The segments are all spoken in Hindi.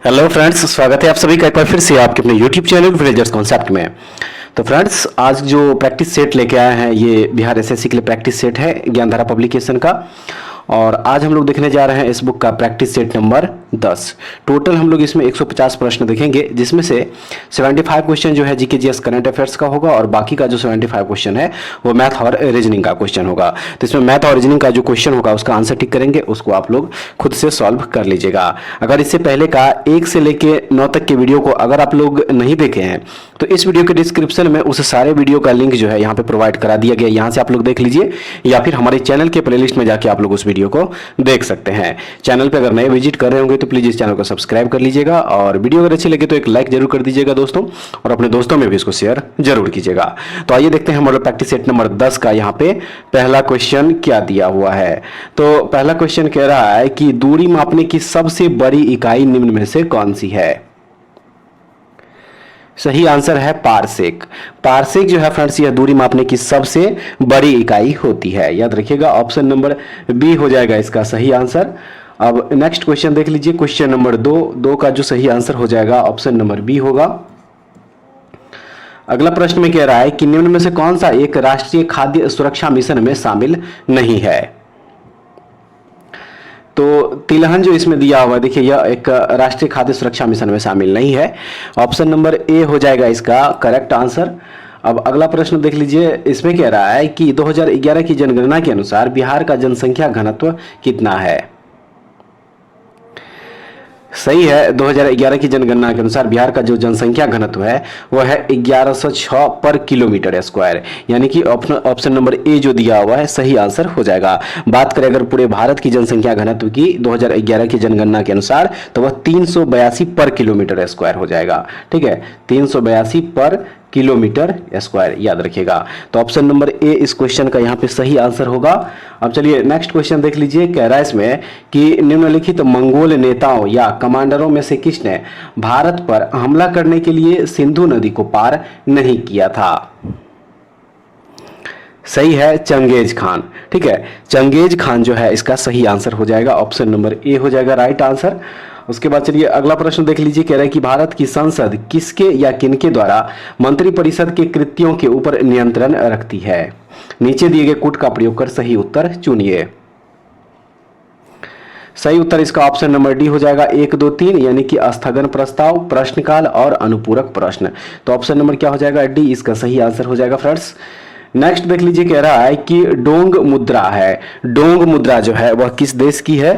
हेलो फ्रेंड्स, स्वागत है आप सभी का एक बार फिर से आपके अपने यूट्यूब चैनल विलेजर्स कॉन्सेप्ट में। तो फ्रेंड्स, आज जो प्रैक्टिस सेट लेके आए हैं ये बिहार एसएससी के लिए प्रैक्टिस सेट है ज्ञानधारा पब्लिकेशन का। और आज हम लोग देखने जा रहे हैं इस बुक का प्रैक्टिस सेट नंबर 10। टोटल हम लोग इसमें 150 प्रश्न देखेंगे, जिसमें से 75 क्वेश्चन जो है जीके जीएस करंट अफेयर्स का होगा और बाकी का जो 75 क्वेश्चन है वो मैथ और रीजनिंग का क्वेश्चन होगा। तो इसमें मैथ और रीजनिंग का जो क्वेश्चन होगा उसका आंसर टिक करेंगे, उसको आप लोग खुद से सॉल्व कर लीजिएगा। अगर इससे पहले का 1 से लेके 9 तक के वीडियो को अगर आप लोग नहीं देखे हैं तो इस वीडियो के डिस्क्रिप्शन में उस सारे वीडियो का लिंक जो है यहाँ पे प्रोवाइड करा दिया गया, यहाँ से आप लोग देख लीजिए या फिर हमारे चैनल के प्लेलिस्ट में जाके आप लोग उस वीडियो को देख सकते हैं। चैनल पे अगर नए विजिट कर रहे होंगे तो प्लीज इस चैनल को सब्सक्राइब कर लीजिएगा और वीडियो अगर अच्छी लगे तो एक लाइक जरूर कर दीजिएगा दोस्तों, और अपने दोस्तों में भी इसको शेयर जरूर कीजिएगा। तो आइए देखते हैं हमारा प्रैक्टिस सेट नंबर 10 का यहाँ पे पहला क्वेश्चन क्या दिया हुआ है। तो पहला क्वेश्चन कह रहा है कि दूरी मापने की सबसे बड़ी इकाई निम्न में से कौन सी है। सही आंसर है पारसेक। पारसेक जो है फ्रेंड्स यह दूरी मापने की सबसे बड़ी इकाई होती है, याद रखिएगा। ऑप्शन नंबर बी हो जाएगा इसका सही आंसर। अब नेक्स्ट क्वेश्चन देख लीजिए, क्वेश्चन नंबर 2 का जो सही आंसर हो जाएगा ऑप्शन नंबर बी होगा। अगला प्रश्न में कह रहा है कि निम्न में से कौन सा एक राष्ट्रीय खाद्य सुरक्षा मिशन में शामिल नहीं है। तो तिलहन जो इसमें दिया हुआ है, देखिए यह एक राष्ट्रीय खाद्य सुरक्षा मिशन में शामिल नहीं है। ऑप्शन नंबर ए हो जाएगा इसका करेक्ट आंसर। अब अगला प्रश्न देख लीजिए, इसमें कह रहा है कि 2011 की जनगणना के अनुसार बिहार का जनसंख्या घनत्व कितना है। सही है, 2011 की जनगणना के अनुसार बिहार का जो जनसंख्या घनत्व है वह है 1106 पर किलोमीटर स्क्वायर, यानी कि ऑप्शन नंबर ए जो दिया हुआ है सही आंसर हो जाएगा। बात करें अगर पूरे भारत की जनसंख्या घनत्व की 2011 की जनगणना के अनुसार तो वह 382 पर किलोमीटर स्क्वायर हो जाएगा। ठीक है, 382 पर किलोमीटर स्क्वायर, याद रखिएगा। तो ऑप्शन नंबर ए इस क्वेश्चन का यहाँ पे सही आंसर होगा। अब चलिए नेक्स्ट क्वेश्चन देख लीजिए, कह रहा है इसमें कि निम्नलिखित मंगोल नेताओं या कमांडरों में से किसने भारत पर हमला करने के लिए सिंधु नदी को पार नहीं किया था। सही है, चंगेज खान। ठीक है, चंगेज खान जो है इसका सही आंसर हो जाएगा, ऑप्शन नंबर ए हो जाएगा राइट आंसर। उसके बाद चलिए अगला प्रश्न देख लीजिए, कह रहा है कि भारत की संसद किसके या किनके द्वारा मंत्रिपरिषद के कृत्यों के ऊपर नियंत्रण रखती है। नीचे दिए गए कूट का प्रयोग कर सही उत्तर चुनिए। सही उत्तर इसका ऑप्शन नंबर डी हो जाएगा 1, 2, 3, यानी कि स्थगन प्रस्ताव, प्रश्नकाल और अनुपूरक प्रश्न। तो ऑप्शन नंबर क्या हो जाएगा, डी इसका सही आंसर हो जाएगा फ्रेंड्स। नेक्स्ट देख लीजिए, कह रहा है कि डोंग मुद्रा है, डोंग मुद्रा जो है वह किस देश की है।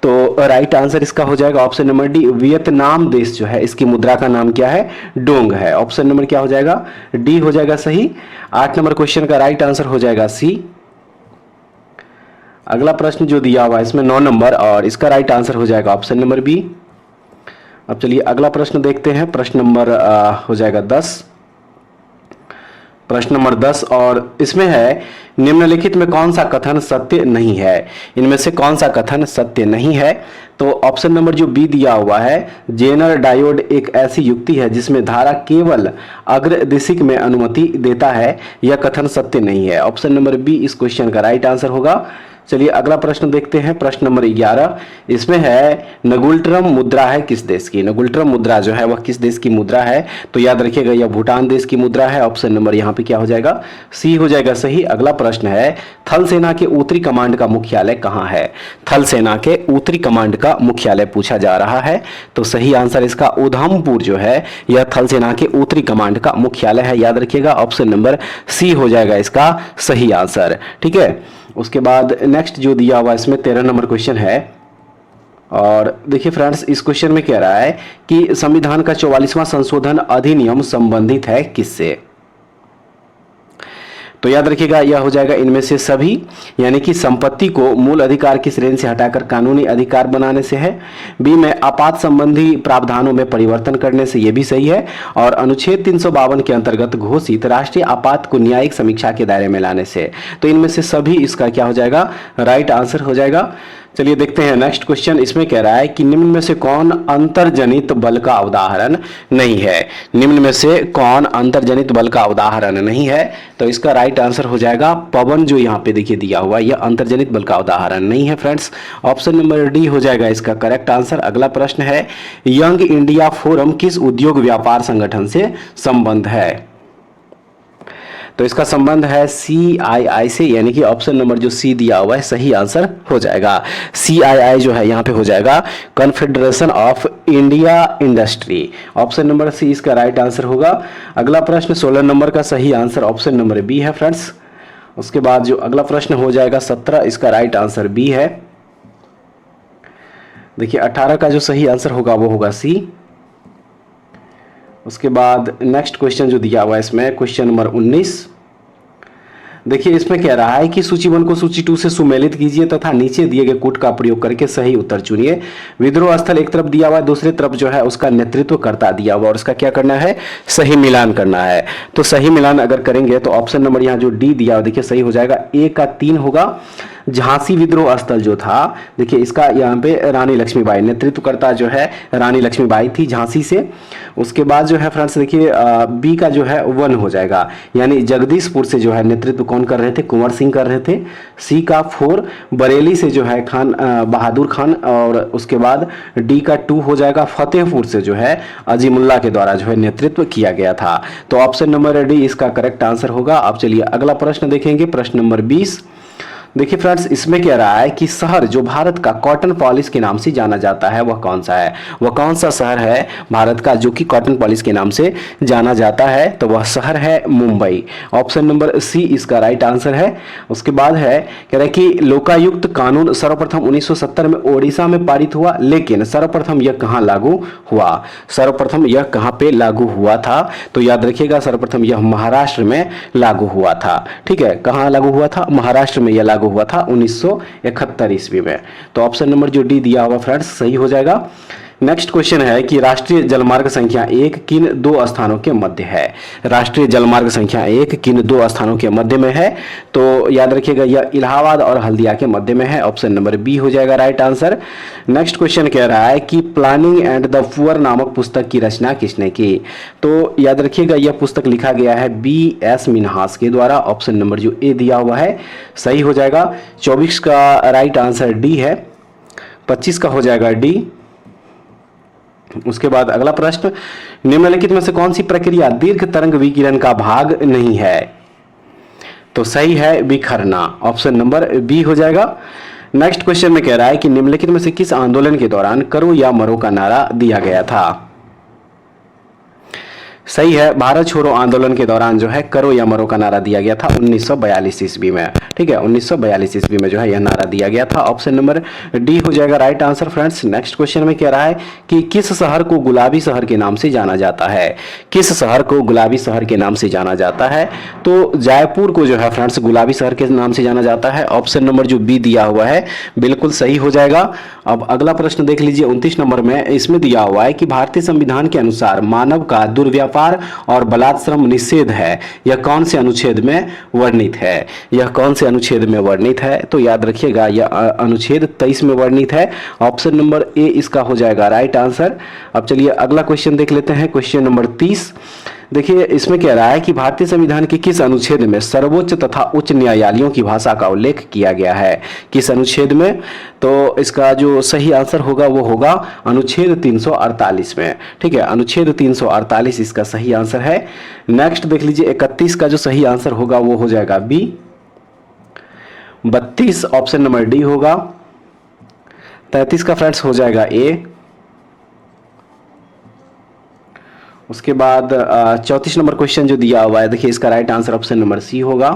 तो राइट आंसर इसका हो जाएगा ऑप्शन नंबर डी, वियतनाम देश जो है इसकी मुद्रा का नाम क्या है, डोंग है। ऑप्शन नंबर क्या हो जाएगा, डी हो जाएगा सही। 8 नंबर क्वेश्चन का राइट आंसर हो जाएगा सी। अगला प्रश्न जो दिया हुआ है इसमें 9 नंबर और इसका राइट आंसर हो जाएगा ऑप्शन नंबर बी। अब चलिए अगला प्रश्न देखते हैं, प्रश्न नंबर हो जाएगा 10। प्रश्न नंबर 10 और इसमें है निम्नलिखित में कौन सा कथन सत्य नहीं है। इनमें से कौन सा कथन सत्य नहीं है। तो ऑप्शन नंबर जो बी दिया हुआ है, जेनर डायोड एक ऐसी युक्ति है जिसमें धारा केवल अग्रदिशिक में अनुमति देता है, यह कथन सत्य नहीं है। ऑप्शन नंबर बी इस क्वेश्चन का राइट आंसर होगा। चलिए अगला प्रश्न देखते हैं, प्रश्न नंबर 11। इसमें है नगुल्ट्रम मुद्रा है किस देश की। नगुल्ट्रम मुद्रा जो है वह किस देश की मुद्रा है। तो याद रखिएगा यह भूटान देश की मुद्रा है। ऑप्शन नंबर यहाँ पे क्या हो जाएगा, सी हो जाएगा सही। अगला प्रश्न है थल सेना के उत्तरी कमांड का मुख्यालय कहाँ है। थल सेना के उत्तरी कमांड का मुख्यालय पूछा जा रहा है। तो सही आंसर इसका उधमपुर जो है यह थल सेना के उत्तरी कमांड का मुख्यालय है, याद रखिएगा। ऑप्शन नंबर सी हो जाएगा इसका सही आंसर। ठीक है, उसके बाद नेक्स्ट जो दिया हुआ इसमें 13 नंबर क्वेश्चन है और देखिए फ्रेंड्स इस क्वेश्चन में कह रहा है कि संविधान का 44वां संशोधन अधिनियम संबंधित है किससे। तो याद रखिएगा यह हो जाएगा इनमें से सभी, यानी कि संपत्ति को मूल अधिकार की श्रेणी से हटाकर कानूनी अधिकार बनाने से है। बी में आपात संबंधी प्रावधानों में परिवर्तन करने से, यह भी सही है। और अनुच्छेद 352 के अंतर्गत घोषित राष्ट्रीय आपात को न्यायिक समीक्षा के दायरे में लाने से। तो इनमें से सभी इसका क्या हो जाएगा, राइट आंसर हो जाएगा। चलिए देखते हैं नेक्स्ट क्वेश्चन। इसमें कह रहा है कि निम्न में से कौन अंतर्जनित बल का उदाहरण नहीं है। निम्न में से कौन अंतर्जनित बल का उदाहरण नहीं है, तो इसका राइट आंसर हो जाएगा पवन। जो यहाँ पे देखिए दिया हुआ है, यह अंतर्जनित बल का उदाहरण नहीं है फ्रेंड्स। ऑप्शन नंबर डी हो जाएगा इसका करेक्ट आंसर। अगला प्रश्न है, यंग इंडिया फोरम किस उद्योग व्यापार संगठन से संबंध है। तो इसका संबंध है CII से, यानी कि ऑप्शन नंबर जो सी दिया हुआ है सही आंसर हो जाएगा। CII जो है यहाँ पे हो जाएगा confederation of India industry. Option number C इसका राइट आंसर होगा। अगला प्रश्न 16 नंबर का सही आंसर ऑप्शन नंबर बी है फ्रेंड्स। उसके बाद जो अगला प्रश्न हो जाएगा 17, इसका राइट आंसर बी है। देखिए 18 का जो सही आंसर होगा वो होगा सी। उसके बाद नेक्स्ट क्वेश्चन जो दिया हुआ है इसमें क्वेश्चन नंबर 19। देखिए इसमें कह रहा है कि सूची 1 को सूची 2 से सुमेलित कीजिए तथा नीचे दिए गए कूट का प्रयोग करके सही उत्तर चुनिए। विद्रोह स्थल एक तरफ दिया हुआ है, दूसरी तरफ जो है उसका नेतृत्व करता दिया हुआ, और उसका क्या करना है, सही मिलान करना है। तो सही मिलान अगर करेंगे तो ऑप्शन नंबर यहाँ जो डी दिया हुआ देखिए सही हो जाएगा। ए का 3 होगा। झांसी विद्रोह स्थल जो था, देखिए इसका यहाँ पे रानी लक्ष्मीबाई नेतृत्वकर्ता जो है रानी लक्ष्मीबाई थी झांसी से। उसके बाद जो है फ्रेंड्स देखिए बी का जो है 1 हो जाएगा, यानी जगदीशपुर से जो है नेतृत्व कौन कर रहे थे, कुंवर सिंह कर रहे थे। सी का 4 बरेली से जो है खान बहादुर खान, और उसके बाद डी का 2 हो जाएगा फतेहपुर से जो है अजीमुल्ला के द्वारा जो है नेतृत्व किया गया था। तो ऑप्शन नंबर डी इसका करेक्ट आंसर होगा। अब चलिए अगला प्रश्न देखेंगे, प्रश्न नंबर 20। देखिए फ्रेंड्स इसमें कह रहा है कि शहर जो भारत का कॉटन पॉलिश के नाम से जाना जाता है वह कौन सा है। वह कौन सा शहर है भारत का जो कि कॉटन पॉलिश के नाम से जाना जाता है, तो वह शहर है मुंबई। ऑप्शन नंबर सी इसका राइट आंसर है। उसके बाद है कह रहा है कि लोकायुक्त कानून सर्वप्रथम 1970 में ओडिशा में पारित हुआ, लेकिन सर्वप्रथम यह कहाँ लागू हुआ। सर्वप्रथम यह कहाँ पे लागू हुआ था, तो याद रखिएगा सर्वप्रथम यह महाराष्ट्र में लागू हुआ था। ठीक है, कहाँ लागू हुआ था, महाराष्ट्र में यह हुआ था 1971 ईस्वी में। तो ऑप्शन नंबर जो डी दिया हुआ फ्रेंड्स सही हो जाएगा। नेक्स्ट क्वेश्चन है कि राष्ट्रीय जलमार्ग संख्या 1 किन 2 स्थानों के मध्य है। राष्ट्रीय जलमार्ग संख्या 1 किन 2 स्थानों के मध्य में है, तो याद रखिएगा यह इलाहाबाद और हल्दिया के मध्य में है। ऑप्शन नंबर बी हो जाएगा राइट आंसर। नेक्स्ट क्वेश्चन कह रहा है कि प्लानिंग एंड द पुअर नामक पुस्तक की रचना किसने की। तो याद रखिएगा यह पुस्तक लिखा गया है B.S. मिन्हास के द्वारा। ऑप्शन नंबर जो ए दिया हुआ है सही हो जाएगा। 24 का राइट आंसर डी है, 25 का हो जाएगा डी। उसके बाद अगला प्रश्न, निम्नलिखित में से कौन सी प्रक्रिया दीर्घ तरंग विकिरण का भाग नहीं है। तो सही है बिखरना। ऑप्शन नंबर बी हो जाएगा। नेक्स्ट क्वेश्चन में कह रहा है कि निम्नलिखित में से किस आंदोलन के दौरान करो या मरो का नारा दिया गया था। सही है, भारत छोड़ो आंदोलन के दौरान जो है करो या मरो का नारा दिया गया था 1942 ईस्वी में। ठीक है, 1942 ईस्वी में जो है यह नारा दिया गया था। ऑप्शन नंबर डी हो जाएगा right answer friends. Next question में कह रहा है कि किस शहर को गुलाबी शहर के नाम से जाना जाता है। किस शहर को गुलाबी शहर के नाम से जाना जाता है, तो जयपुर को जो है फ्रेंड्स गुलाबी शहर के नाम से जाना जाता है। ऑप्शन नंबर जो बी दिया हुआ है बिल्कुल सही हो जाएगा। अब अगला प्रश्न देख लीजिए 29 नंबर में। इसमें दिया हुआ है कि भारतीय संविधान के अनुसार मानव का दुर्व्यापार और बलात्श्रम निषेध है, यह कौन से अनुच्छेद में वर्णित है। यह कौन से अनुच्छेद में वर्णित है, तो याद रखिएगा यह अनुच्छेद 23 में वर्णित है। ऑप्शन नंबर ए इसका हो जाएगा राइट आंसर। अब चलिए अगला क्वेश्चन देख लेते हैं, क्वेश्चन नंबर 30। देखिए इसमें कह रहा है कि भारतीय संविधान के किस अनुच्छेद में सर्वोच्च तथा उच्च न्यायालयों की भाषा का उल्लेख किया गया है। किस अनुच्छेद में, तो इसका जो सही आंसर होगा वो होगा अनुच्छेद 348 में। ठीक है, अनुच्छेद 348 इसका सही आंसर है। नेक्स्ट देख लीजिए 31 का जो सही आंसर होगा वो हो जाएगा बी। 32 ऑप्शन नंबर डी होगा। 33 का फ्रेंड्स हो जाएगा ए। उसके बाद 34 नंबर क्वेश्चन जो दिया हुआ है देखिए इसका right answer option number C होगा।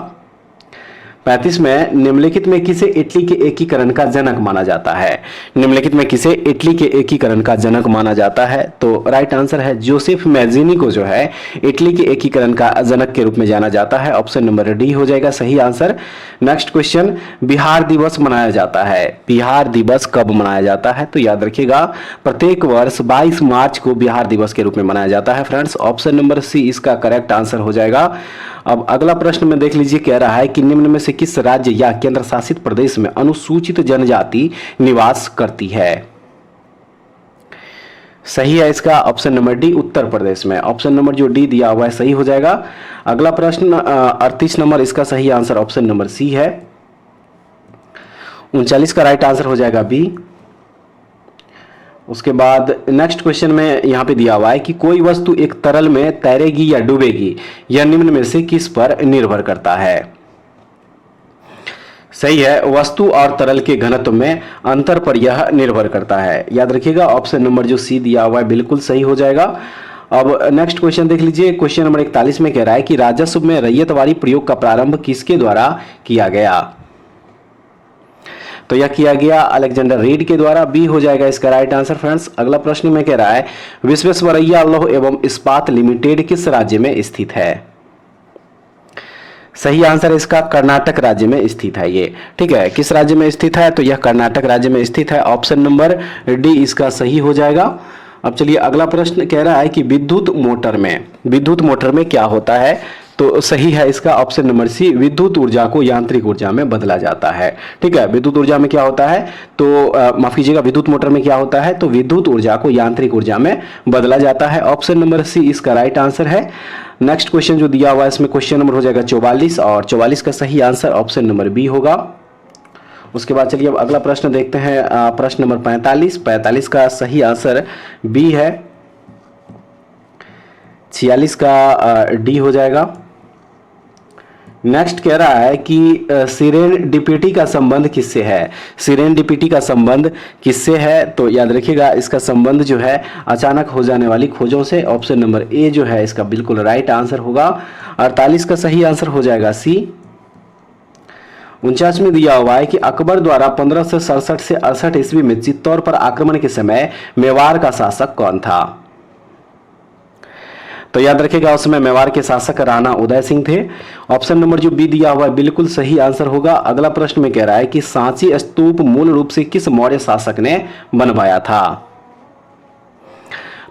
35 में निम्नलिखित में किसे इटली के एकीकरण का जनक माना जाता है। निम्नलिखित में किसे इटली के एकीकरण का जनक माना जाता है, तो राइट आंसर है जोसेफ मैज़ीनी को जो है इटली के एकीकरण का जनक के रूप में जाना जाता है। ऑप्शन नंबर डी हो जाएगा सही आंसर। नेक्स्ट क्वेश्चन, बिहार दिवस मनाया जाता है। बिहार दिवस कब मनाया जाता है, तो याद रखिएगा प्रत्येक वर्ष 22 मार्च को बिहार दिवस के रूप में मनाया जाता है फ्रेंड्स। ऑप्शन नंबर सी इसका करेक्ट आंसर हो जाएगा। अब अगला प्रश्न में देख लीजिए कह रहा है कि निम्न में से किस राज्य या केंद्र शासित प्रदेश में अनुसूचित जनजाति निवास करती है? सही है इसका option number D, Uttar Pradesh में। ऑप्शन नंबर जो डी दिया हुआ है सही हो जाएगा। अगला प्रश्न 38 नंबर, इसका सही आंसर ऑप्शन नंबर सी है। 39 का राइट आंसर हो जाएगा बी। उसके बाद नेक्स्ट क्वेश्चन में यहां पे दिया हुआ है कि कोई वस्तु एक तरल में तैरेगी या डूबेगी, यह निम्न में से किस पर निर्भर करता है? सही है, वस्तु और तरल के घनत्व में अंतर पर यह निर्भर करता है। याद रखिएगा ऑप्शन नंबर जो सी दिया हुआ है बिल्कुल सही हो जाएगा। अब नेक्स्ट क्वेश्चन देख लीजिए। क्वेश्चन नंबर 41 में कह रहा है कि राजस्व में रैयतवारी प्रयोग का प्रारंभ किसके द्वारा किया गया? तो यह किया गया अलेक्जेंडर रीड के द्वारा। बी हो जाएगा इसका राइट आंसर फ्रेंड्स। अगला प्रश्न में कह रहा है विश्वेश्वरैया लौह एवं इस्पात लिमिटेड किस राज्य में स्थित है? सही आंसर इसका कर्नाटक राज्य में स्थित है ये। ठीक है, किस राज्य में स्थित है? तो यह कर्नाटक राज्य में स्थित है। ऑप्शन नंबर डी इसका सही हो जाएगा। अब चलिए अगला प्रश्न कह रहा है कि विद्युत मोटर में क्या होता है? तो सही है इसका ऑप्शन नंबर सी, विद्युत ऊर्जा को यांत्रिक ऊर्जा में बदला जाता है। ठीक है, विद्युत ऊर्जा में क्या होता है? तो माफ कीजिएगा, विद्युत मोटर में क्या होता है? तो विद्युत ऊर्जा को यांत्रिक ऊर्जा में बदला जाता है। ऑप्शन नंबर सी इसका राइट आंसर है। नेक्स्ट क्वेश्चन जो दिया हुआ है इसमें क्वेश्चन नंबर हो जाएगा 44 और 44 का सही आंसर ऑप्शन नंबर बी होगा। उसके बाद चलिए अब अगला प्रश्न देखते हैं। प्रश्न नंबर 45 का सही आंसर बी है। 46 का डी हो जाएगा। नेक्स्ट कह रहा है कि सीरेंडिपिटी का संबंध किससे है? सीरेंडिपिटी का संबंध किससे है? तो याद रखिएगा इसका संबंध जो है अचानक हो जाने वाली खोजों से। ऑप्शन नंबर ए जो है इसका बिल्कुल राइट आंसर होगा। 48 का सही आंसर हो जाएगा सी। 49 में दिया हुआ है कि अकबर द्वारा 1567 से 68 ईस्वी में चित्तौड़ पर आक्रमण के समय मेवाड़ का शासक कौन था? तो याद रखिएगा उस समय मेवाड़ के शासक राणा उदय सिंह थे। ऑप्शन नंबर जो बी दिया हुआ है बिल्कुल सही आंसर होगा। अगला प्रश्न में कह रहा है कि सांची स्तूप मूल रूप से किस मौर्य शासक ने बनवाया था?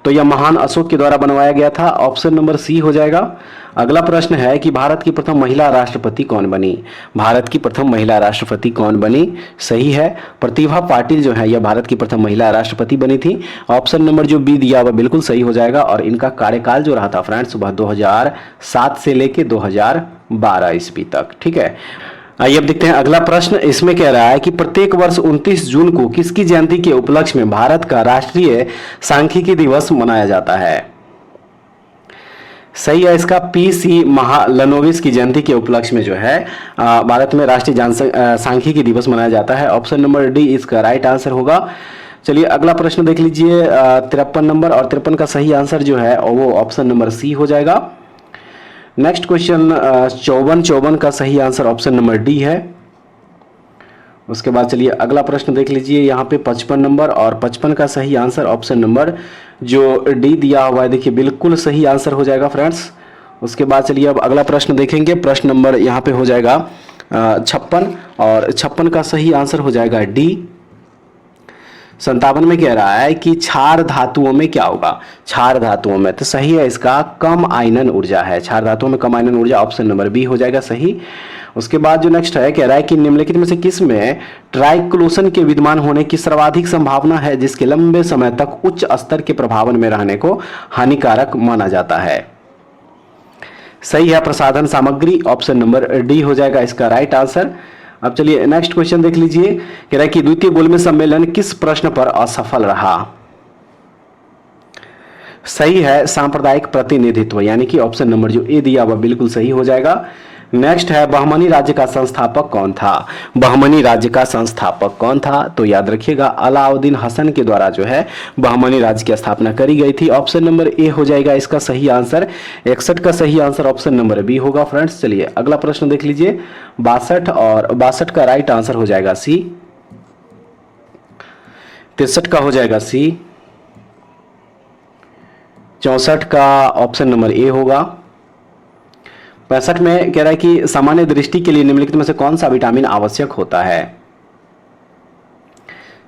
तो यह महान अशोक के द्वारा बनवाया गया था। ऑप्शन नंबर सी हो जाएगा। अगला प्रश्न है कि भारत की प्रथम महिला राष्ट्रपति कौन बनी? भारत की प्रथम महिला राष्ट्रपति कौन बनी? सही है, प्रतिभा पाटिल जो है यह भारत की प्रथम महिला राष्ट्रपति बनी थी। ऑप्शन नंबर जो बी दिया हुआ बिल्कुल सही हो जाएगा। और इनका कार्यकाल जो रहा था फ्रेंड्स वह 2007 से लेके 2012 ईस्वी तक। ठीक है, आइए अब देखते हैं अगला प्रश्न। इसमें कह रहा है कि प्रत्येक वर्ष 29 जून को किसकी जयंती के उपलक्ष्य में भारत का राष्ट्रीय सांख्यिकी दिवस मनाया जाता है? सही है इसका पीसी महालनोबिस की जयंती के उपलक्ष्य में जो है भारत में राष्ट्रीय सांख्यिकी दिवस मनाया जाता है। ऑप्शन नंबर डी इसका राइट आंसर होगा। चलिए अगला प्रश्न देख लीजिए। 53 नंबर और 53 का सही आंसर जो है वो ऑप्शन नंबर सी हो जाएगा। नेक्स्ट क्वेश्चन 54 का सही आंसर ऑप्शन नंबर डी है। उसके बाद चलिए अगला प्रश्न देख लीजिए। यहाँ पे 55 नंबर और 55 का सही आंसर ऑप्शन नंबर जो डी दिया हुआ है देखिए बिल्कुल सही आंसर हो जाएगा फ्रेंड्स। उसके बाद चलिए अब अगला प्रश्न देखेंगे। प्रश्न नंबर यहाँ पे हो जाएगा 56 और 56 का सही आंसर हो जाएगा डी। 57 में कह रहा है कि क्षार धातुओं में क्या होगा? क्षार धातुओं में तो सही है इसका कम आयनन ऊर्जा है। क्षार धातुओं में कम आयनन ऊर्जा ऑप्शन नंबर बी हो जाएगा सही। उसके बाद जो नेक्स्ट है कह रहा है कि निम्नलिखित में से किस में ट्राइक्लोशन के विद्यमान होने की सर्वाधिक संभावना है जिसके लंबे समय तक उच्च स्तर के प्रभावन में रहने को हानिकारक माना जाता है? सही है प्रसाधन सामग्री। ऑप्शन नंबर डी हो जाएगा इसका राइट आंसर। अब चलिए नेक्स्ट क्वेश्चन देख लीजिए। कह रहा है कि द्वितीय गोलमेज सम्मेलन किस प्रश्न पर असफल रहा? सही है सांप्रदायिक प्रतिनिधित्व, यानी कि ऑप्शन नंबर जो ए दिया हुआ बिल्कुल सही हो जाएगा। नेक्स्ट है बहमनी राज्य का संस्थापक कौन था? बहमनी राज्य का संस्थापक कौन था? तो याद रखिएगा अलाउद्दीन हसन के द्वारा जो है बहमनी राज्य की स्थापना करी गई थी। ऑप्शन नंबर ए हो जाएगा इसका सही आंसर। 61 का सही आंसर ऑप्शन नंबर बी होगा फ्रेंड्स। चलिए अगला प्रश्न देख लीजिए। 62 और 62 का राइट आंसर हो जाएगा सी। 63 का हो जाएगा सी। 64 का ऑप्शन नंबर ए होगा। 65 में कह रहा है कि सामान्य दृष्टि के लिए निम्नलिखित में से कौन सा विटामिन आवश्यक होता है?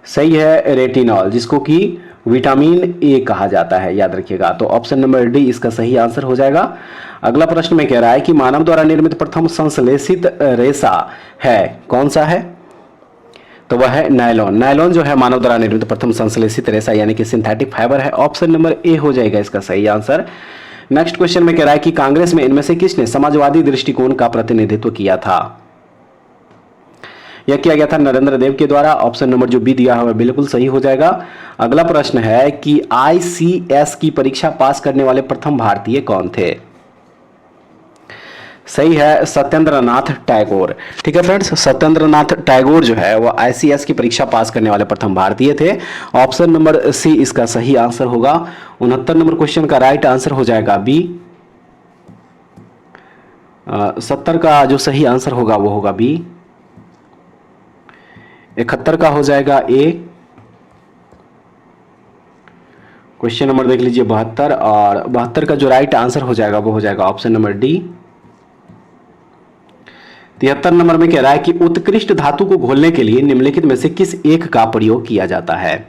सही है रेटिनॉल, जिसको कि विटामिन ए कहा जाता है, याद रखिएगा। तो ऑप्शन नंबर डी इसका सही आंसर हो जाएगा। अगला प्रश्न में कह रहा है कि मानव द्वारा निर्मित प्रथम संश्लेषित रेशा है, कौन सा है? तो वह है नायलॉन। नायलॉन जो है मानव द्वारा निर्मित प्रथम संश्लेषित रेशा यानी कि सिंथेटिक फाइबर है। ऑप्शन नंबर ए हो जाएगा इसका सही आंसर। नेक्स्ट क्वेश्चन में कह रहा है कि कांग्रेस में इनमें से किसने समाजवादी दृष्टिकोण का प्रतिनिधित्व किया था? यह किया गया था नरेंद्र देव के द्वारा। ऑप्शन नंबर जो बी दिया हुआ बिल्कुल सही हो जाएगा। अगला प्रश्न है कि आईसीएस की परीक्षा पास करने वाले प्रथम भारतीय कौन थे? सही है, सत्येंद्र नाथ टैगोर। ठीक है फ्रेंड्स, सत्येंद्र नाथ टैगोर जो है वो आईसीएस की परीक्षा पास करने वाले प्रथम भारतीय थे। ऑप्शन नंबर सी इसका सही आंसर होगा। 69 नंबर क्वेश्चन का राइट आंसर हो जाएगा बी। 70 का जो सही आंसर होगा वो होगा बी। 71 का हो जाएगा ए। क्वेश्चन नंबर देख लीजिए 72, और 72 का जो राइट आंसर हो जाएगा वो हो जाएगा ऑप्शन नंबर डी। 73 नंबर में कह रहा है कि उत्कृष्ट धातु को घोलने के लिए निम्नलिखित में से किस एक का प्रयोग किया जाता है?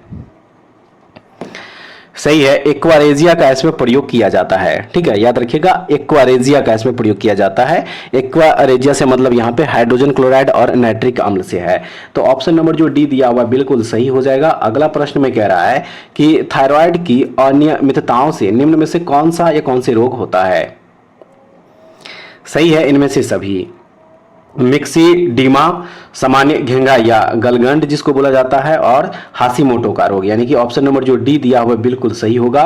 सही है, एक्वारेजिया का इसमें प्रयोग किया जाता है। ठीक है, याद रखिएगा, एक्वारेजिया का इसमें प्रयोग किया जाता है। एक्वारेजिया से मतलब यहाँ पे हाइड्रोजन क्लोराइड और नाइट्रिक अम्ल से है। तो ऑप्शन नंबर जो डी दिया हुआ बिल्कुल सही हो जाएगा। अगला प्रश्न में कह रहा है कि थायराइड की अनियमितताओं से निम्न में से कौन सा या कौन से रोग होता है? सही है, इनमें से सभी। मिक्सीडीमा, सामान्य घेंगा या गलगंड जिसको बोला जाता है, और हाशीमोटो का रोग, यानी कि ऑप्शन नंबर जो डी दिया हुआ बिल्कुल सही होगा।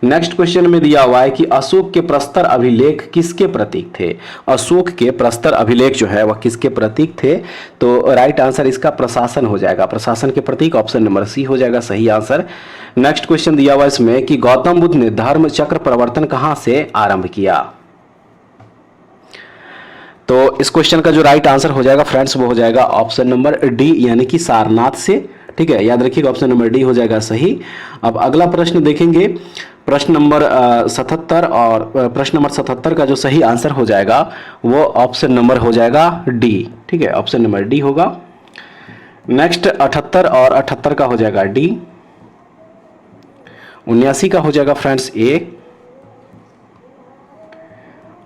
नेक्स्ट क्वेश्चन में दिया हुआ है कि अशोक के प्रस्तर अभिलेख किसके प्रतीक थे? अशोक के प्रस्तर अभिलेख जो है वह किसके प्रतीक थे? तो राइट आंसर इसका प्रशासन हो जाएगा, प्रशासन के प्रतीक। ऑप्शन नंबर सी हो जाएगा सही आंसर। नेक्स्ट क्वेश्चन दिया हुआ इसमें कि गौतम बुद्ध ने धर्म चक्र प्रवर्तन कहां से आरंभ किया? तो इस क्वेश्चन का जो राइट आंसर हो जाएगा फ्रेंड्स वो हो जाएगा ऑप्शन नंबर डी, यानी कि सारनाथ से। ठीक है, याद रखिएगा, ऑप्शन नंबर डी हो जाएगा सही। अब अगला प्रश्न देखेंगे, प्रश्न नंबर 77, और प्रश्न नंबर 77 का जो सही आंसर हो जाएगा वो ऑप्शन नंबर हो जाएगा डी। ठीक है, ऑप्शन नंबर डी होगा। नेक्स्ट 78 और 78 का हो जाएगा डी। 79 का हो जाएगा फ्रेंड्स ए।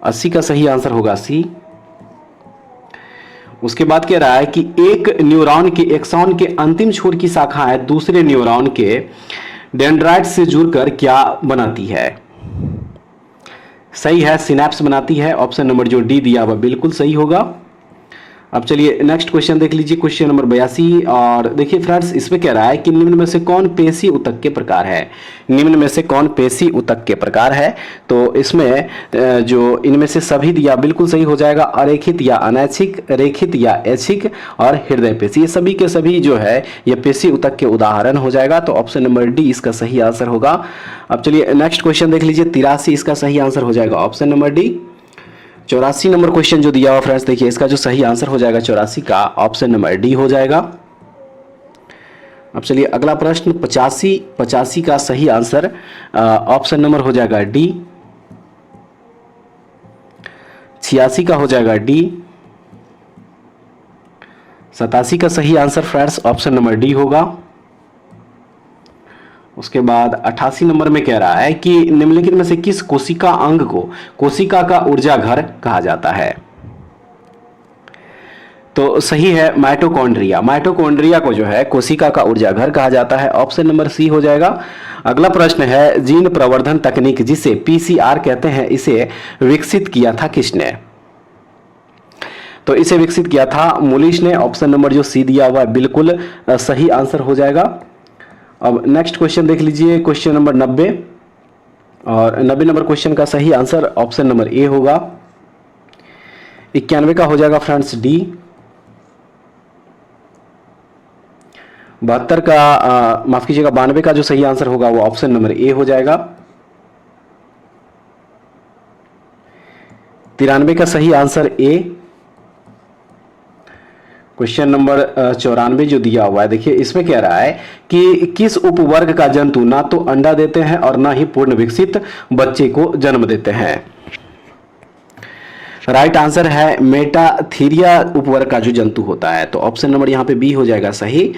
80 का सही आंसर होगा सी। उसके बाद कह रहा है कि एक न्यूरॉन के एक्सॉन के अंतिम छोर की शाखाएं दूसरे न्यूरॉन के डेंड्राइट से जुड़कर क्या बनाती है? सही है, सिनैप्स बनाती है। ऑप्शन नंबर जो डी दिया हुआ बिल्कुल सही होगा। अब चलिए नेक्स्ट क्वेश्चन देख लीजिए, क्वेश्चन नंबर 82, और देखिए फ्रेंड्स इसमें कह रहा है कि निम्न में से कौन पेशी ऊतक के प्रकार है? निम्न में से कौन पेशी ऊतक के प्रकार है? तो इसमें जो इनमें से सभी दिया बिल्कुल सही हो जाएगा। अरेखित या अनैच्छिक, रेखित या ऐच्छिक, और हृदय पेशी, ये सभी के सभी जो है ये पेशी ऊतक के उदाहरण हो जाएगा। तो ऑप्शन नंबर डी इसका सही आंसर होगा। अब चलिए नेक्स्ट क्वेश्चन देख लीजिए, 83 इसका सही आंसर हो जाएगा option number D. 84 number question जो दिया हुआ फ्रेंड्स, देखिए इसका जो सही आंसर हो जाएगा 84 का ऑप्शन नंबर डी हो जाएगा। अब चलिए अगला प्रश्न 85 का सही आंसर ऑप्शन नंबर हो जाएगा डी। 86 का हो जाएगा डी। 87 का सही answer friends option number D होगा। उसके बाद 88 नंबर में कह रहा है कि निम्नलिखित में से किस कोशिका अंग को कोशिका का ऊर्जा घर कहा जाता है? तो सही है, माइटोकॉन्ड्रिया। माइटोकॉन्ड्रिया को जो है कोशिका का ऊर्जा घर कहा जाता है। ऑप्शन नंबर सी हो जाएगा। अगला प्रश्न है, जीन प्रवर्धन तकनीक जिसे पीसीआर कहते हैं, इसे विकसित किया था किसने? तो इसे विकसित किया था मूलिश ने। ऑप्शन नंबर जो सी दिया हुआ है बिल्कुल सही आंसर हो जाएगा। अब नेक्स्ट क्वेश्चन देख लीजिए, क्वेश्चन नंबर 90, और 90 नंबर क्वेश्चन का सही आंसर ऑप्शन नंबर ए होगा। 91 का हो जाएगा फ्रेंड्स डी। 72 का माफ कीजिएगा 92 का जो सही आंसर होगा वो ऑप्शन नंबर ए हो जाएगा। 93 का सही आंसर ए। क्वेश्चन नंबर 94 जो दिया हुआ है, देखिए इसमें कह रहा है कि किस उपवर्ग का जंतु ना तो अंडा देते हैं और ना ही पूर्ण विकसित बच्चे को जन्म देते हैं? राइट आंसर है मेटाथीरिया उपवर्ग का जो जंतु होता है, तो ऑप्शन नंबर यहाँ पे बी हो जाएगा सही।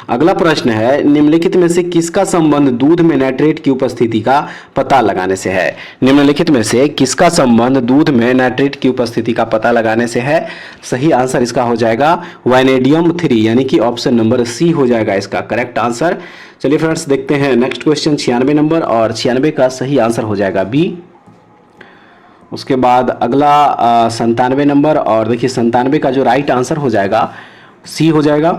अगला प्रश्न है, निम्नलिखित में से किसका संबंध दूध में नाइट्रेट की उपस्थिति का पता लगाने से है? निम्नलिखित में से किसका संबंध दूध में नाइट्रेट की उपस्थिति का पता लगाने से है? सही आंसर इसका हो जाएगा वाइनेडियम 3, यानी कि ऑप्शन नंबर सी हो जाएगा इसका करेक्ट आंसर। चलिए फ्रेंड्स देखते हैं नेक्स्ट क्वेश्चन 96 नंबर, और 96 का सही आंसर हो जाएगा बी। उसके बाद अगला 97 नंबर, और देखिए 97 का जो राइट आंसर हो जाएगा सी हो जाएगा।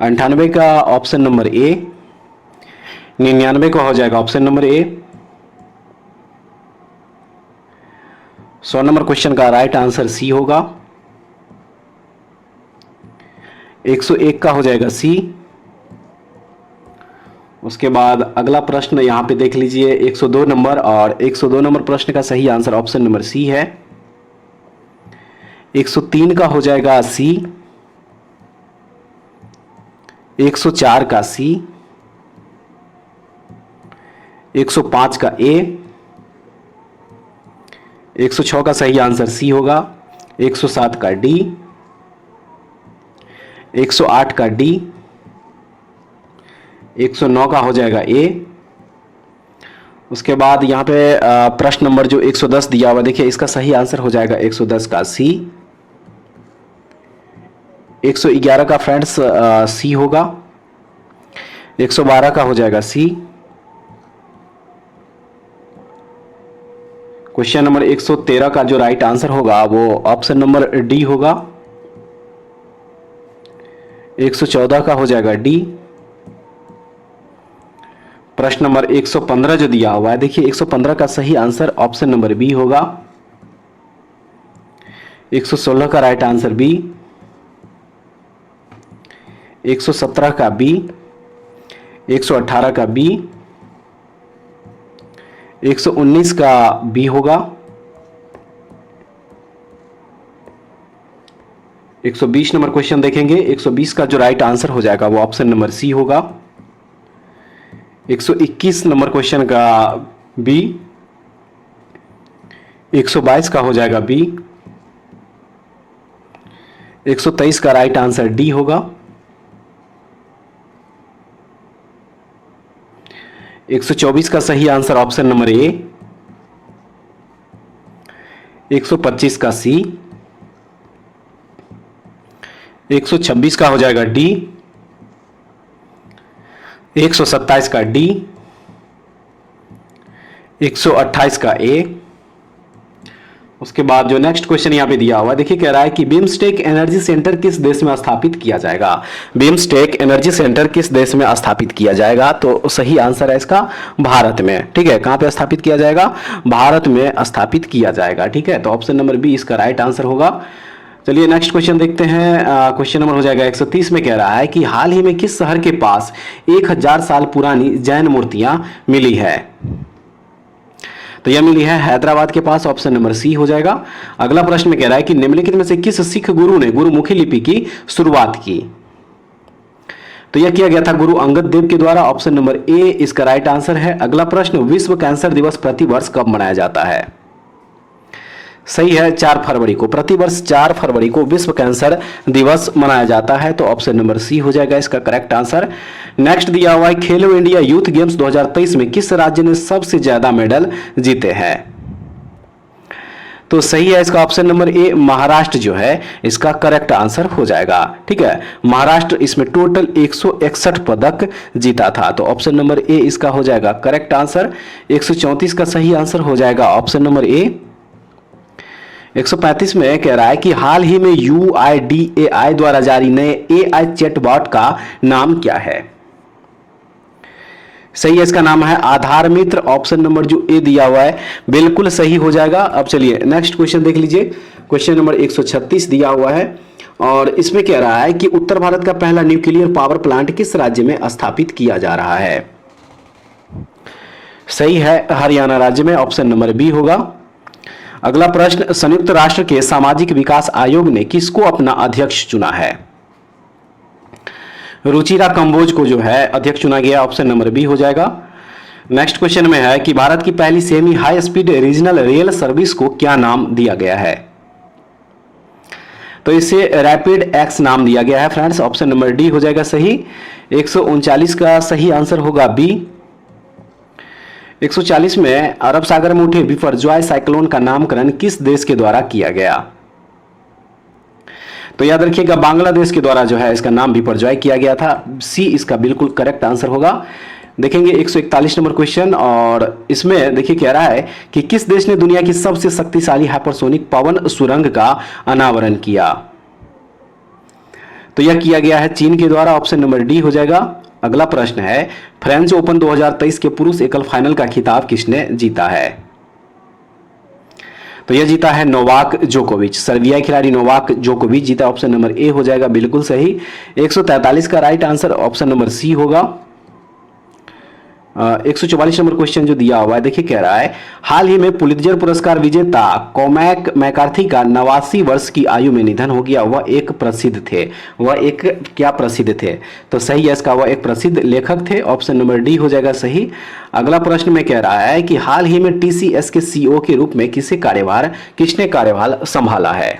98 का ऑप्शन नंबर ए, 99 का हो जाएगा option number A. 100 number question का राइट आंसर सी होगा। 101 का हो जाएगा सी। उसके बाद अगला प्रश्न यहाँ पे देख लीजिए 102 नंबर, और 102 नंबर प्रश्न का सही आंसर ऑप्शन नंबर सी है। 103 का हो जाएगा सी। 104 का सी। 105 का ए। 106 का सही आंसर सी होगा। 107 का डी। 108 का डी। 109 का हो जाएगा ए। उसके बाद यहाँ पे प्रश्न नंबर जो 110 दिया हुआ, देखिए इसका सही आंसर हो जाएगा 110 का सी। 111 का फ्रेंड्स सी होगा। 112 का हो जाएगा सी। क्वेश्चन नंबर 113 का जो राइट आंसर होगा वो ऑप्शन नंबर डी होगा। 114 का हो जाएगा डी। प्रश्न नंबर 115 जो दिया हुआ है, देखिए 115 का सही आंसर ऑप्शन नंबर बी होगा। 116 का राइट आंसर बी। 117 का बी। 118 का बी। 119 का बी होगा। 120 नंबर क्वेश्चन देखेंगे, 120 का जो राइट आंसर हो जाएगा वो ऑप्शन नंबर सी होगा। 121 नंबर क्वेश्चन का बी। 122 का हो जाएगा बी। 123 का राइट आंसर डी होगा। 124 का सही आंसर ऑप्शन नंबर ए। 125 का सी। 126 का हो जाएगा डी। 127 का डी। 128 का ए। उसके बाद जो नेक्स्ट क्वेश्चन यहां पे दिया हुआ है, देखिए कह रहा है कि बिम्स्टेक एनर्जी सेंटर किस देश में स्थापित किया जाएगा? बिम्स्टेक एनर्जी सेंटर किस देश में स्थापित किया जाएगा? तो सही आंसर है इसका भारत में। ठीक है, कहां पे स्थापित किया जाएगा? भारत में स्थापित किया जाएगा। ठीक है, तो ऑप्शन नंबर बी इसका राइट आंसर होगा। चलिए नेक्स्ट क्वेश्चन देखते हैं। क्वेश्चन नंबर हो जाएगा 130 में कह रहा है कि हाल ही में किस शहर के पास 1000 साल पुरानी जैन मूर्तियां मिली है? तो यह मिली है हैदराबाद के पास, ऑप्शन नंबर सी हो जाएगा। अगला प्रश्न में कह रहा है कि निम्नलिखित में से किस सिख गुरु ने गुरुमुखी लिपि की शुरुआत की? तो यह किया गया था गुरु अंगद देव के द्वारा, ऑप्शन नंबर ए इसका राइट आंसर है। अगला प्रश्न, विश्व कैंसर दिवस प्रतिवर्ष कब मनाया जाता है? सही है, 4 फरवरी को। प्रतिवर्ष 4 फरवरी को विश्व कैंसर दिवस मनाया जाता है, तो ऑप्शन नंबर सी हो जाएगा इसका करेक्ट आंसर। नेक्स्ट दिया हुआ है, खेलो इंडिया यूथ गेम्स 2023 में किस राज्य ने सबसे ज्यादा मेडल जीते हैं? तो सही है इसका ऑप्शन नंबर ए, महाराष्ट्र जो है इसका करेक्ट आंसर हो जाएगा। ठीक है, महाराष्ट्र इसमें टोटल 161 पदक जीता था, तो ऑप्शन नंबर ए इसका हो जाएगा करेक्ट आंसर। 134 का सही आंसर हो जाएगा ऑप्शन नंबर ए। 135 में कह रहा है कि हाल ही में UIDAI द्वारा जारी नए AI चैटबॉट का नाम क्या है? सही है, इसका नाम है आधार मित्र, ऑप्शन नंबर जो ए दिया हुआ है बिल्कुल सही हो जाएगा। अब चलिए नेक्स्ट क्वेश्चन देख लीजिए। क्वेश्चन नंबर 136 दिया हुआ है, और इसमें कह रहा है कि उत्तर भारत का पहला न्यूक्लियर पावर प्लांट किस राज्य में स्थापित किया जा रहा है? सही है, हरियाणा राज्य में, ऑप्शन नंबर बी होगा। अगला प्रश्न, संयुक्त राष्ट्र के सामाजिक विकास आयोग ने किसको अपना अध्यक्ष चुना है? रुचिरा कंबोज को जो है अध्यक्ष चुना गया, ऑप्शन नंबर बी हो जाएगा। नेक्स्ट क्वेश्चन में है कि भारत की पहली semi high speed regional rail service को क्या नाम दिया गया है? तो इसे रैपिड एक्स नाम दिया गया है फ्रेंड्स। ऑप्शन नंबर डी हो जाएगा सही। 139 का सही आंसर होगा बी। 140 में अरब सागर में उठे बिपरजॉय साइक्लोन का नामकरण किस देश के द्वारा किया गया? तो याद रखिएगा बांग्लादेश के द्वारा जो है इसका नाम बिपरजॉय किया गया था। सी इसका बिल्कुल करेक्ट आंसर होगा। देखेंगे 141 नंबर क्वेश्चन, और इसमें देखिए कह रहा है कि किस देश ने दुनिया की सबसे शक्तिशाली हाइपरसोनिक पवन सुरंग का अनावरण किया? तो यह किया गया है चीन के द्वारा। ऑप्शन नंबर डी हो जाएगा। अगला प्रश्न है फ्रेंच ओपन 2023 के पुरुष एकल फाइनल का खिताब किसने जीता है? तो यह जीता है नोवाक जोकोविच। सर्बियाई खिलाड़ी नोवाक जोकोविच जीता। ऑप्शन नंबर ए हो जाएगा बिल्कुल सही। 143 का right answer option number C होगा। 144 नंबर क्वेश्चन जो दिया हुआ है देखिए कह रहा है हाल ही में पुलित्जर पुरस्कार विजेता कॉमैक मैकार्थी का 89 वर्ष की आयु में निधन हो गया। वह एक प्रसिद्ध थे। वह एक क्या प्रसिद्ध थे? तो सही है इसका, वह एक प्रसिद्ध लेखक थे। ऑप्शन नंबर डी हो जाएगा सही। अगला प्रश्न में कह रहा है कि हाल ही में टीसीएस के सीईओ के रूप में किसने कार्यभार संभाला है?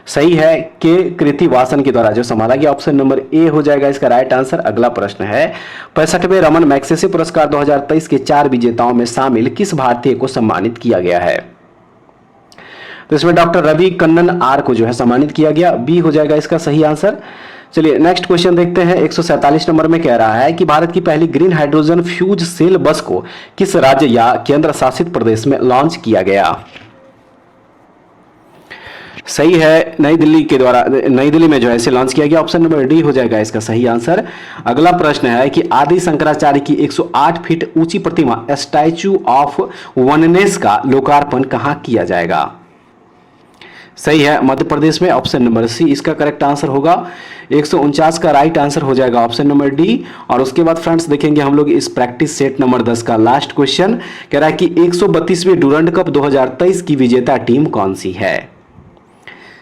सही है के कृतिवासन के द्वारा जो संभाला गया। ऑप्शन नंबर ए हो जाएगा इसका राइट आंसर। अगला प्रश्न है 65वें रमन मैग्सेसे पुरस्कार 2023 के 4 विजेताओं में शामिल किस भारतीय को सम्मानित किया गया है? तो इसमें डॉक्टर रवि कन्नन आर को जो है सम्मानित किया गया। बी हो जाएगा इसका सही आंसर। चलिए नेक्स्ट क्वेश्चन देखते हैं। 147 नंबर में कह रहा है कि भारत की पहली ग्रीन हाइड्रोजन फ्यूज सेल बस को किस राज्य या केंद्र शासित प्रदेश में लॉन्च किया गया? सही है, नई दिल्ली में जो है इसे लॉन्च किया गया। ऑप्शन नंबर डी हो जाएगा इसका सही आंसर। अगला प्रश्न है कि आदि शंकराचार्य की 108 फीट ऊंची प्रतिमा स्टैच्यू ऑफ वननेस का लोकार्पण कहां किया जाएगा? सही है, मध्य प्रदेश में। ऑप्शन नंबर सी इसका करेक्ट आंसर होगा। 149 का राइट आंसर हो जाएगा ऑप्शन नंबर डी। और उसके बाद फ्रेंड्स देखेंगे हम लोग इस प्रैक्टिस सेट नंबर 10 का लास्ट क्वेश्चन। कह रहा है कि 132वें डुरंड कप 2023 की विजेता टीम कौन सी है?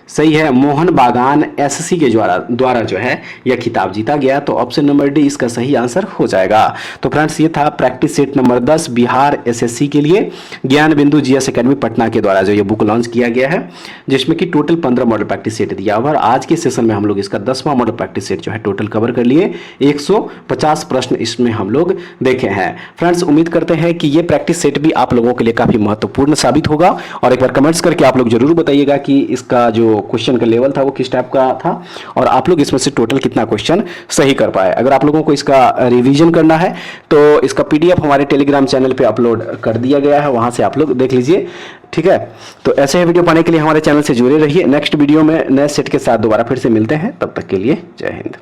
सही है, मोहन बागान एससी के द्वारा जो है यह खिताब जीता गया। तो ऑप्शन नंबर डी इसका सही आंसर हो जाएगा। तो फ्रेंड्स ये था practice set number 10 Bihar SSC के लिए ज्ञान बिंदु जीएस एकेडमी पटना के द्वारा जो ये बुक लॉन्च किया गया है, जिसमें कि टोटल 15 मॉडल प्रैक्टिस सेट दिया हुआ। और आज के सेशन में हम लोग इसका 10वां मॉडल प्रैक्टिस सेट जो है टोटल कवर कर लिए। 150 प्रश्न इसमें हम लोग देखे हैं। फ्रेंड्स उम्मीद करते हैं कि ये प्रैक्टिस सेट भी आप लोगों के लिए काफी महत्वपूर्ण साबित होगा। और एक बार कमेंट्स करके आप लोग जरूर बताइएगा कि इसका जो क्वेश्चन का लेवल था वो किस टाइप का था, और आप लोग इसमें से टोटल कितना क्वेश्चन सही कर पाए। अगर आप लोगों को इसका रिवीजन करना है तो इसका पीडीएफ हमारे टेलीग्राम चैनल पे अपलोड कर दिया गया है, वहां से आप लोग देख लीजिए। ठीक है, तो ऐसे ही वीडियो पाने के लिए हमारे चैनल से जुड़े रहिए। नेक्स्ट वीडियो में नए सेट के साथ दोबारा फिर से मिलते हैं। तब तक के लिए जय हिंद।